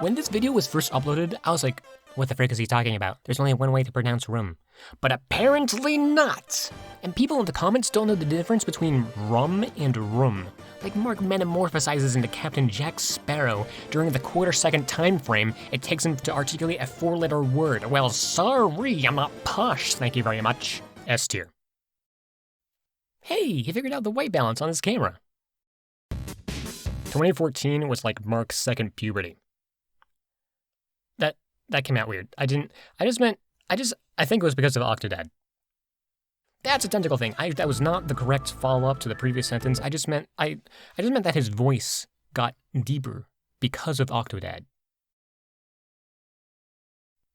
When this video was first uploaded, I was like, what the frick is he talking about? There's only one way to pronounce rum. But apparently not! And people in the comments don't know the difference between rum and rum. Like Mark metamorphosizes into Captain Jack Sparrow during the quarter-second time frame it takes him to articulate a 4-letter word. Well, sorry, I'm not posh, thank you very much. S tier. Hey, he figured out the white balance on his camera. 2014 was like Mark's second puberty. That came out weird. I think it was because of Octodad. That's a technical thing. That was not the correct follow-up to the previous sentence. I just meant that his voice got deeper because of Octodad.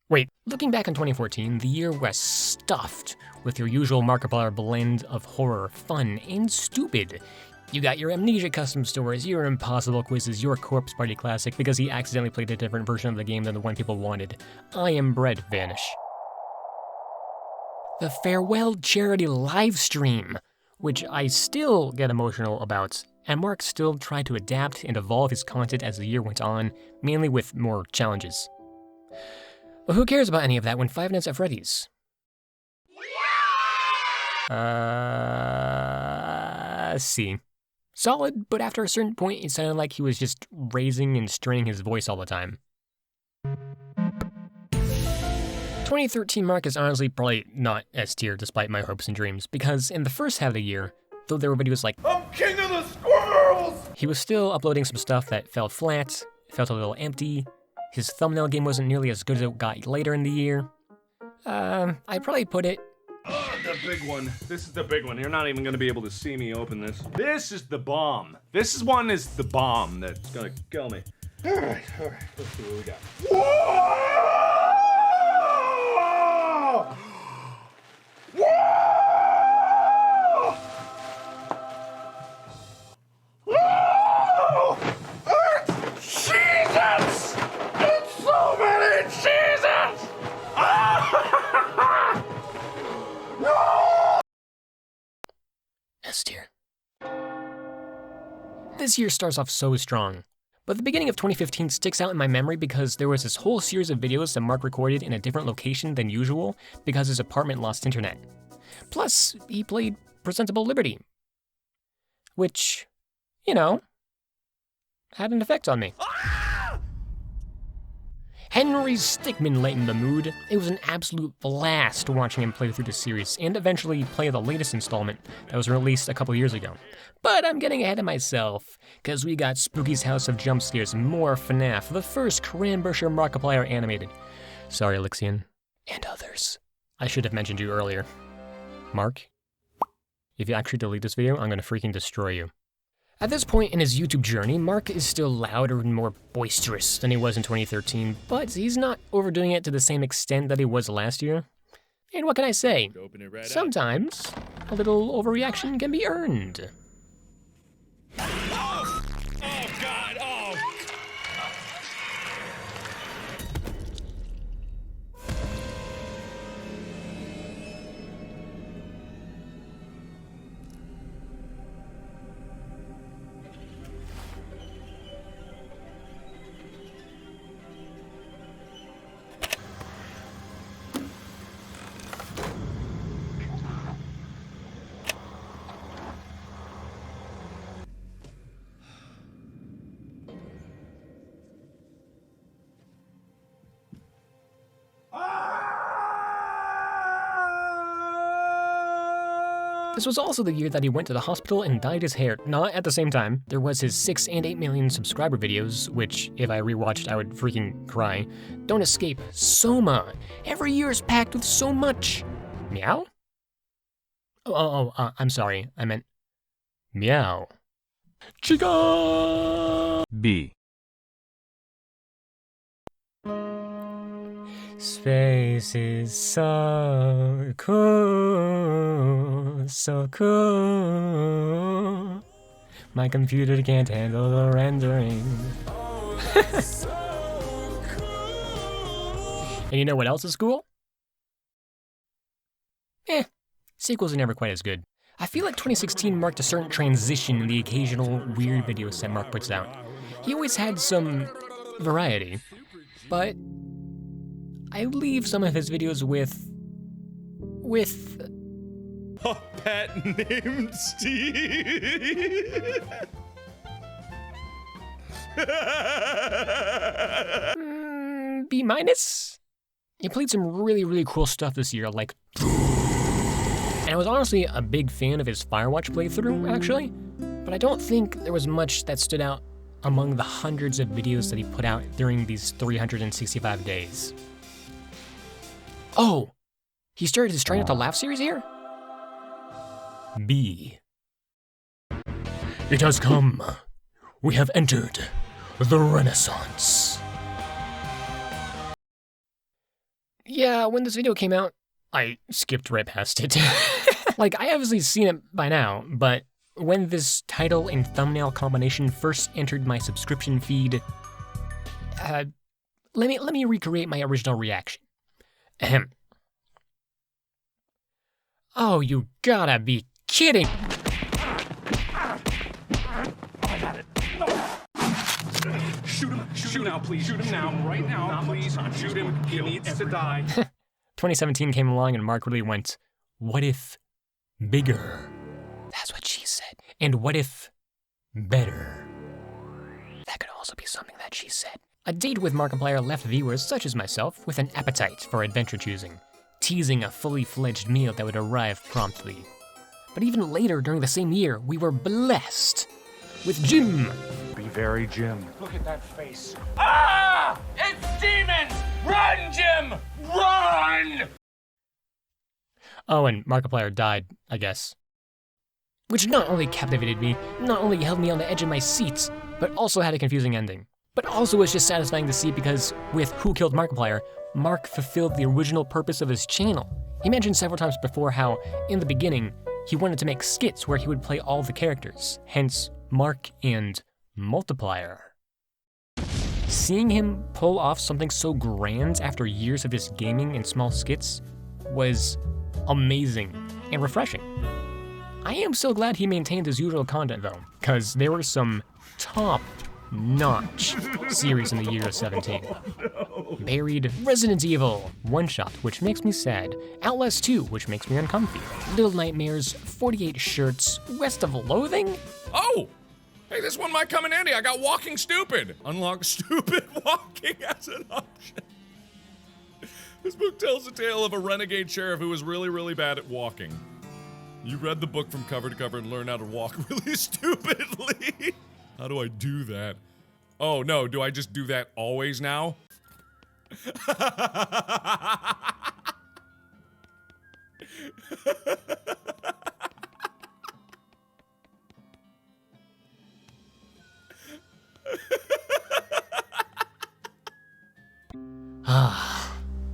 Wait, looking back on 2014, the year was stuffed with your usual Markiplier blend of horror, fun, and stupid. You got your Amnesia custom stories, your impossible quizzes, your corpse party classic because he accidentally played a different version of the game than the one people wanted. I Am Bread vanish. The farewell charity live stream, which I still get emotional about, and Mark still tried to adapt and evolve his content as the year went on, mainly with more challenges. But who cares about any of that when Five Nights at Freddy's? C. Solid, but after a certain point, it sounded like he was just raising and straining his voice all the time. 2013 Mark is honestly probably not S tier despite my hopes and dreams, because in the first half of the year, though there were videos like I'm king of the squirrels, he was still uploading some stuff that felt flat, felt a little empty. His thumbnail game wasn't nearly as good as it got later in the year. I'd probably put it... Oh, the big one. This is the big one. You're not even gonna be able to see me open this. This is the bomb. This is the bomb that's gonna kill me. All right, let's see what we got. Whoa! Whoa! Whoa! Jesus! It's so many Jesus! No! S tier. This year starts off so strong, but the beginning of 2015 sticks out in my memory because there was this whole series of videos that Mark recorded in a different location than usual because his apartment lost internet. Plus, he played Presentable Liberty, which, you know, had an effect on me. Henry Stickmin lightened the mood. It was an absolute blast watching him play through the series and eventually play the latest installment that was released a couple years ago. But I'm getting ahead of myself, cause we got Spooky's House of Jump Scares, more FNAF, the first Cranbusher Markiplier animated. Sorry, Elixion. And others. I should have mentioned you earlier. Mark, if you actually delete this video, I'm gonna freaking destroy you. At this point in his YouTube journey, Mark is still louder and more boisterous than he was in 2013, but he's not overdoing it to the same extent that he was last year. And what can I say? Sometimes, a little overreaction can be earned. Oh God, oh! This was also the year that he went to the hospital and dyed his hair. Not at the same time. There was his 6 and 8 million subscriber videos, which if I rewatched, I would freaking cry. Don't escape. Soma. Every year is packed with so much. Meow? I'm sorry. I meant meow. Chica! B. Space is so cool, so cool. My computer can't handle the rendering. And you know what else is cool? Sequels are never quite as good. I feel like 2016 marked a certain transition in the occasional weird videos that Mark puts out. He always had some variety, but I leave some of his videos with a pet named Steve. B-. He played some really cool stuff this year, like, and I was honestly a big fan of his Firewatch playthrough, actually, but I don't think there was much that stood out among the hundreds of videos that he put out during these 365 days. Oh, he started his Try Not to Laugh series here? B. It has come. We have entered the Renaissance. Yeah, when this video came out, I skipped right past it. Like, I obviously seen it by now, but when this title and thumbnail combination first entered my subscription feed, let me recreate my original reaction. Ahem. Oh, you gotta be kidding! Shoot him now, please. Shoot him now, right now, please. Shoot him. He needs to die. 2017 came along and Mark really went, what if bigger? That's what she said. And what if better? That could also be something that she said. A date with Markiplier left viewers such as myself with an appetite for adventure choosing, teasing a fully fledged meal that would arrive promptly. But even later during the same year, we were blessed with Jim. Be very Jim. Look at that face. Ah! It's demons! Run, Jim! Run! Oh, and Markiplier died, I guess. Which not only captivated me, not only held me on the edge of my seats, but also had a confusing ending. But also was just satisfying to see because with Who Killed Markiplier, Mark fulfilled the original purpose of his channel. He mentioned several times before how, in the beginning, he wanted to make skits where he would play all the characters, hence Mark and Multiplier. Seeing him pull off something so grand after years of just gaming and small skits was amazing and refreshing. I am so glad he maintained his usual content though, because there were some top-notch series in the year of 17. Buried, Resident Evil, One Shot, which makes me sad, Outlast 2, which makes me uncomfy, Little Nightmares, 48 Shirts, West of Loathing? Oh! Hey, this one might come in handy. I got Walking Stupid. Unlock Stupid Walking as an option. This book tells the tale of a renegade sheriff who was really bad at walking. You read the book from cover to cover and learn how to walk really stupidly. How do I do that? Oh no, do I just do that always now?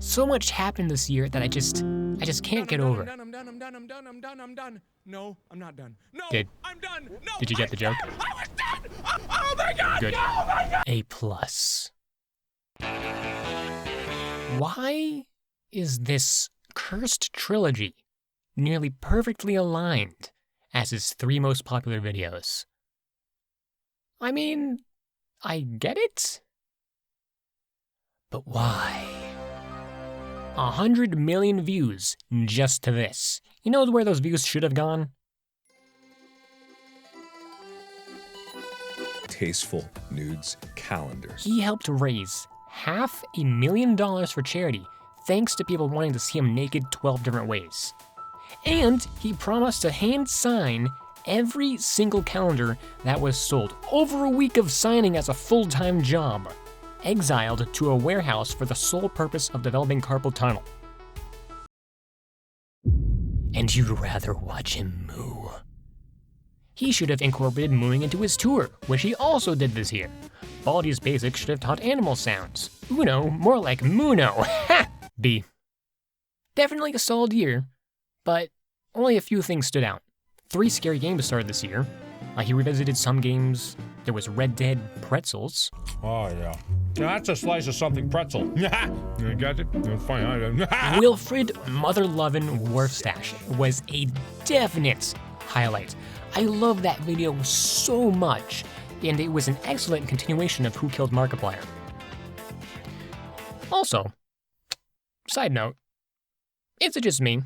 So much happened this year that I just can't get over. I'm done. No, I'm not done. No, I'm done. No, Did you get the joke? I was done. Oh my god. Good. No, oh my god. A+. Why is this cursed trilogy nearly perfectly aligned as his 3 most popular videos? I mean, I get it, but why? 100 million views just to this. You know where those views should have gone? Tasteful Nudes calendar. He helped raise $500,000 for charity thanks to people wanting to see him naked 12 different ways. And he promised to hand sign every single calendar that was sold. Over a week of signing as a full-time job. Exiled to a warehouse for the sole purpose of developing carpal tunnel. And you'd rather watch him moo. He should have incorporated mooing into his tour, which he also did this year. Baldi's Basics should have taught animal sounds. Uno, more like Muno. Ha! B. Definitely a solid year, but only a few things stood out. 3 scary games started this year. He revisited some games. There was Red Dead Pretzels. Oh, yeah. That's a slice of something pretzel. You got it? That's fine. Wilfred Mother-Lovin' Wharfstash was a definite highlight. I love that video so much, and it was an excellent continuation of Who Killed Markiplier. Also, side note, is it just me?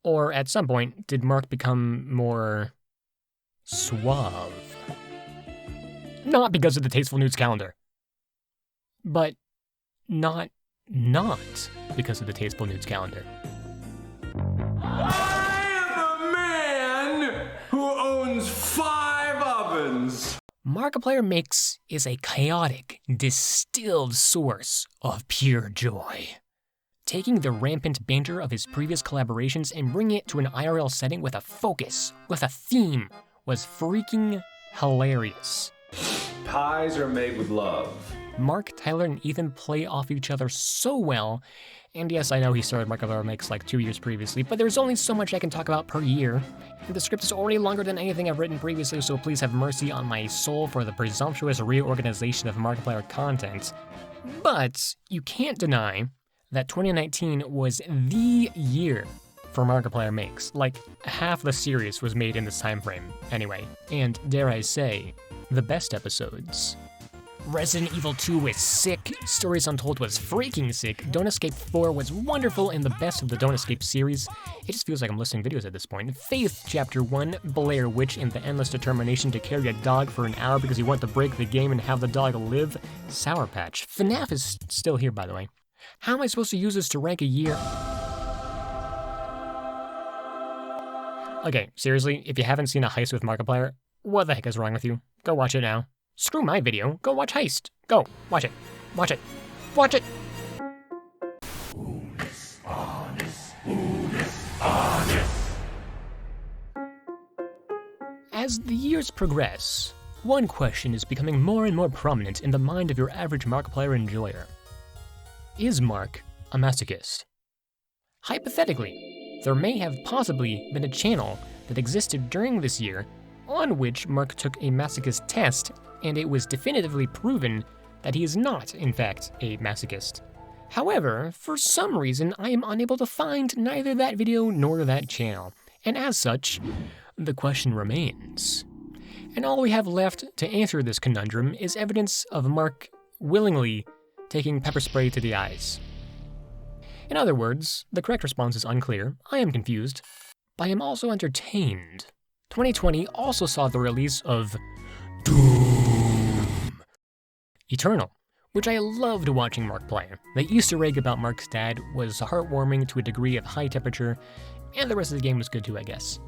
Or at some point, did Mark become more suave? Not because of the Tasteful Nudes calendar, but not because of the Tasteful Nudes calendar. I am a man who owns 5 ovens. Markiplier Makes is a chaotic, distilled source of pure joy. Taking the rampant banter of his previous collaborations and bringing it to an IRL setting with a focus, with a theme, was freaking hilarious. Pies are made with love. Mark, Tyler, and Ethan play off each other so well, and yes, I know he started Markiplier Makes like 2 years previously, but there's only so much I can talk about per year, and the script is already longer than anything I've written previously, so please have mercy on my soul for the presumptuous reorganization of Markiplier content. But you can't deny that 2019 was the year for Markiplier Makes. Like, half the series was made in this time frame, anyway. And dare I say, the best episodes. Resident Evil 2 was sick, Stories Untold was freaking sick, Don't Escape 4 was wonderful and the best of the Don't Escape series. It just feels like I'm listing videos at this point. Faith Chapter 1, Blair Witch and the endless determination to carry a dog for an hour because you want to break the game and have the dog live. Sour Patch. FNAF is still here, by the way. How am I supposed to use this to rank a year? Okay, seriously, if you haven't seen a heist with Markiplier, what the heck is wrong with you? Go watch it now. Screw my video, go watch Heist. Go, watch it, watch it, watch it! As the years progress, one question is becoming more and more prominent in the mind of your average Markiplier enjoyer. Is Mark a masochist? Hypothetically, there may have possibly been a channel that existed during this year on which Mark took a masochist test, and it was definitively proven that he is not, in fact, a masochist. However, for some reason, I am unable to find neither that video nor that channel, and as such, the question remains. And all we have left to answer this conundrum is evidence of Mark willingly taking pepper spray to the eyes. In other words, the correct response is unclear, I am confused, but I am also entertained. 2020 also saw the release of Doom Eternal, which I loved watching Mark play. The Easter egg about Mark's dad was heartwarming to a degree of high temperature, and the rest of the game was good too, I guess.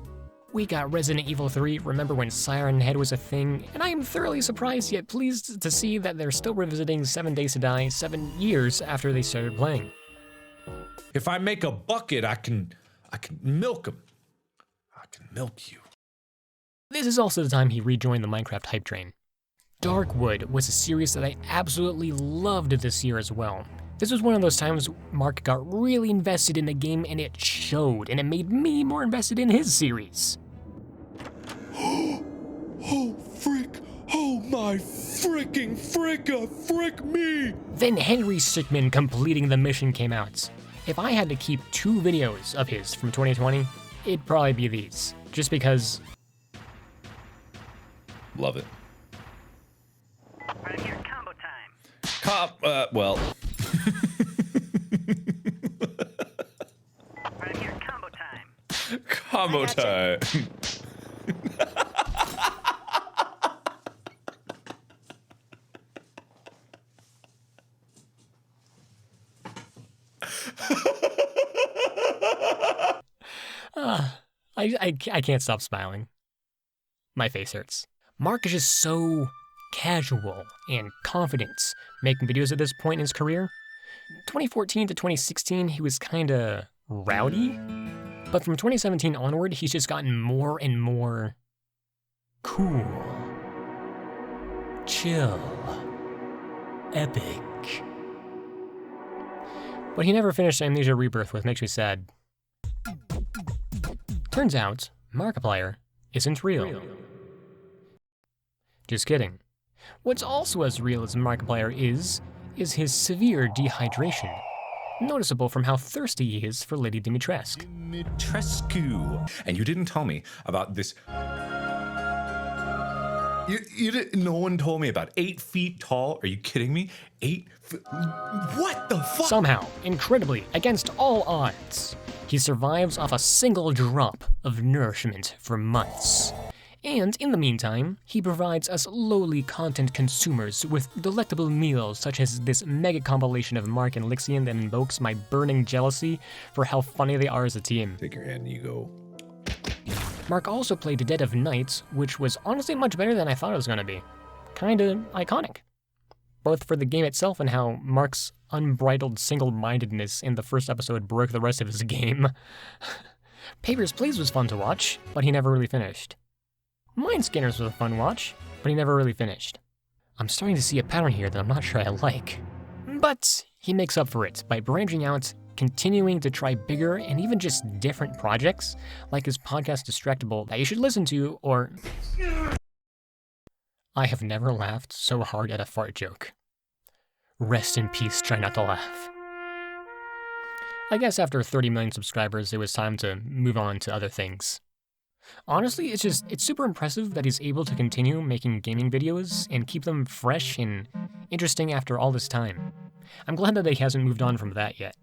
We got Resident Evil 3, remember when Siren Head was a thing, and I am thoroughly surprised yet pleased to see that they're still revisiting 7 Days to Die 7 years after they started playing. If I make a bucket, I can milk him. I can milk you. This is also the time he rejoined the Minecraft hype train. Darkwood was a series that I absolutely loved this year as well. This was one of those times Mark got really invested in the game and it showed, and it made me more invested in his series. Oh, frick! Oh, my fricking frick me! Then Henry Stickmin completing the mission came out. If I had to keep 2 videos of his from 2020, it'd probably be these. Just because... Love it. Right here, combo time. Well. Right here, combo time. Combo time. I can't stop smiling. My face hurts. Mark is just so casual and confident making videos at this point in his career. 2014 to 2016, he was kinda rowdy, but from 2017 onward, he's just gotten more and more cool, chill, epic. What he never finished Amnesia Rebirth with makes me sad. Turns out, Markiplier isn't real. Just kidding. What's also as real as Markiplier is his severe dehydration, noticeable from how thirsty he is for Lady Dimitrescu. Dimitrescu. And you didn't tell me about this You didn't, no one told me about 8 feet tall. Are you kidding me? 8 feet. What the fuck? Somehow, incredibly, against all odds, he survives off a single drop of nourishment for months. And in the meantime, he provides us lowly content consumers with delectable meals such as this mega compilation of Mark and Lixian that invokes my burning jealousy for how funny they are as a team. Take your hand, Ego. Mark also played Dead of Night, which was honestly much better than I thought it was going to be. Kinda iconic. Both for the game itself and how Mark's unbridled single-mindedness in the first episode broke the rest of his game. Papers, Please was fun to watch, but he never really finished. Mind Skinners was a fun watch, but he never really finished. I'm starting to see a pattern here that I'm not sure I like. But he makes up for it by branching out, continuing to try bigger and even just different projects, like his podcast Distractable that you should listen to, or... I have never laughed so hard at a fart joke. Rest in peace, try not to laugh. I guess after 30 million subscribers, it was time to move on to other things. Honestly, it's super impressive that he's able to continue making gaming videos and keep them fresh and interesting after all this time. I'm glad that he hasn't moved on from that yet.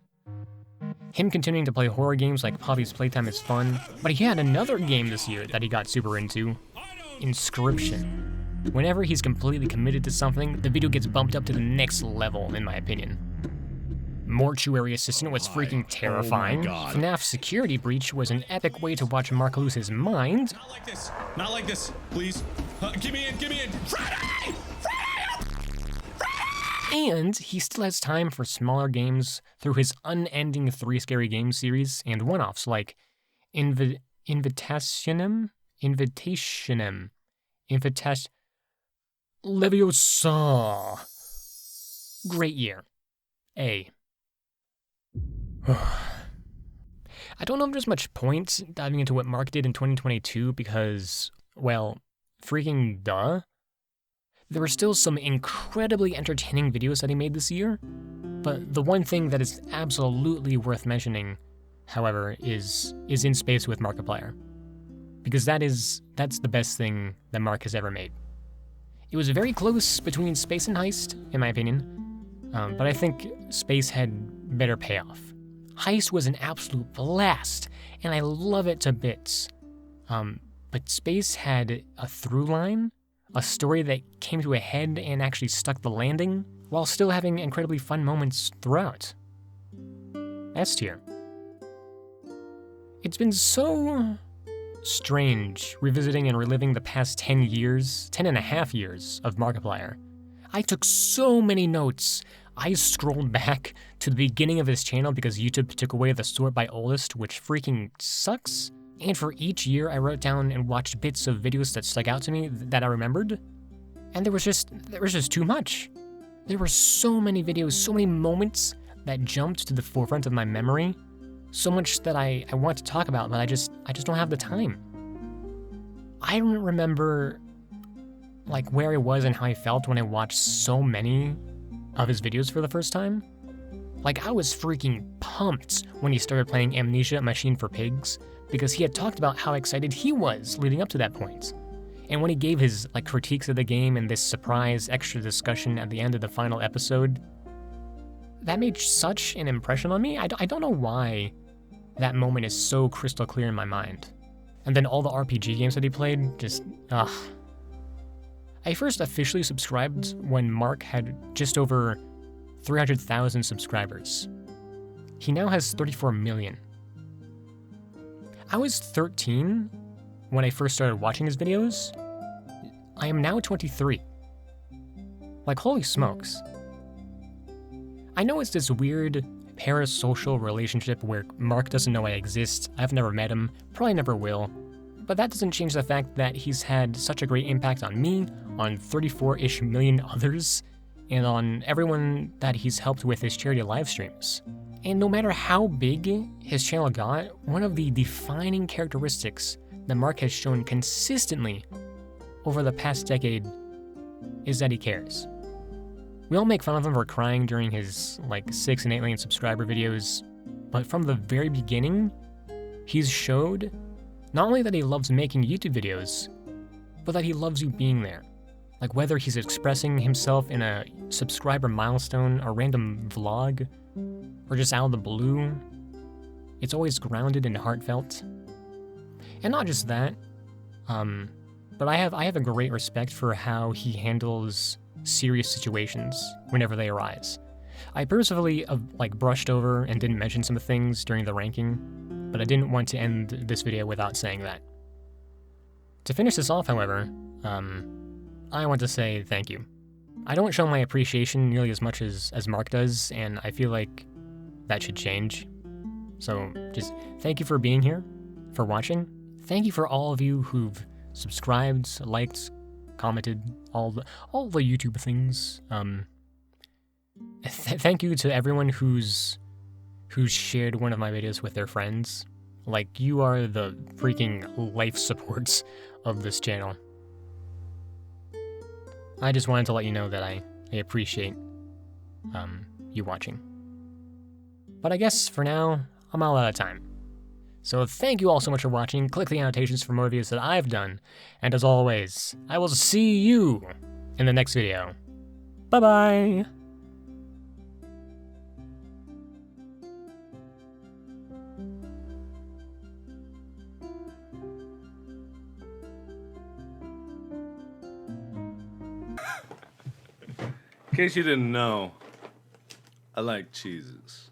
Him continuing to play horror games like Poppy's Playtime is fun, but he had another game this year that he got super into, Inscription. Whenever he's completely committed to something, the video gets bumped up to the next level, in my opinion. Mortuary Assistant was freaking terrifying. FNAF Security Breach was an epic way to watch Mark lose his mind. Not like this. Not like this. Please. Give me in. Give me in. Friday! And he still has time for smaller games through his unending 3 Scary Games series and one-offs like Invitationem? Leviosa. Great year. A. I don't know if there's much point diving into what Mark did in 2022 because, well, freaking duh. There were still some incredibly entertaining videos that he made this year, but the one thing that is absolutely worth mentioning, however, is In Space with Markiplier. Because that's the best thing that Mark has ever made. It was very close between Space and Heist, in my opinion, but I think Space had better payoff. Heist was an absolute blast, and I love it to bits. But Space had a through line, a story that came to a head and actually stuck the landing, while still having incredibly fun moments throughout. S tier. It's been so strange revisiting and reliving the past 10 and a half years of Markiplier. I took so many notes. I scrolled back to the beginning of his channel because YouTube took away the sort by oldest, which freaking sucks. And for each year, I wrote down and watched bits of videos that stuck out to me that I remembered. And there was just too much. There were so many videos, so many moments that jumped to the forefront of my memory. So much that I want to talk about, but I just don't have the time. I don't remember like where I was and how I felt when I watched so many of his videos for the first time. Like, I was freaking pumped when he started playing Amnesia: Machine for Pigs, because he had talked about how excited he was leading up to that point. And when he gave his like critiques of the game and this surprise extra discussion at the end of the final episode, that made such an impression on me. I don't know why that moment is so crystal clear in my mind. And then all the RPG games that he played, just, ugh. I first officially subscribed when Mark had just over 300,000 subscribers. He now has 34 million. I was 13 when I first started watching his videos. I am now 23. Like, holy smokes. I know it's this weird parasocial relationship where Mark doesn't know I exist, I've never met him, probably never will, but that doesn't change the fact that he's had such a great impact on me, on 34-ish million others, and on everyone that he's helped with his charity live streams. And no matter how big his channel got, one of the defining characteristics that Mark has shown consistently over the past decade is that he cares. We all make fun of him for crying during his like 6 and 8 million subscriber videos, but from the very beginning, he's showed not only that he loves making YouTube videos, but that he loves you being there. Like whether he's expressing himself in a subscriber milestone, a random vlog, or just out of the blue, it's always grounded and heartfelt. And not just that, but I have a great respect for how he handles serious situations whenever they arise. I personally like brushed over and didn't mention some things during the ranking, but I didn't want to end this video without saying that. To finish this off, however, I want to say thank you. I don't show my appreciation nearly as much as Mark does, and I feel like that should change. So just thank you for being here, for watching. Thank you for all of you who've subscribed, liked, commented, all the YouTube things. Thank you to everyone who's shared one of my videos with their friends. Like, you are the freaking life supports of this channel. I just wanted to let you know that I appreciate you watching. But I guess for now, I'm all out of time. So thank you all so much for watching. Click the annotations for more videos that I've done. And as always, I will see you in the next video. Bye-bye! In case you didn't know, I like cheeses.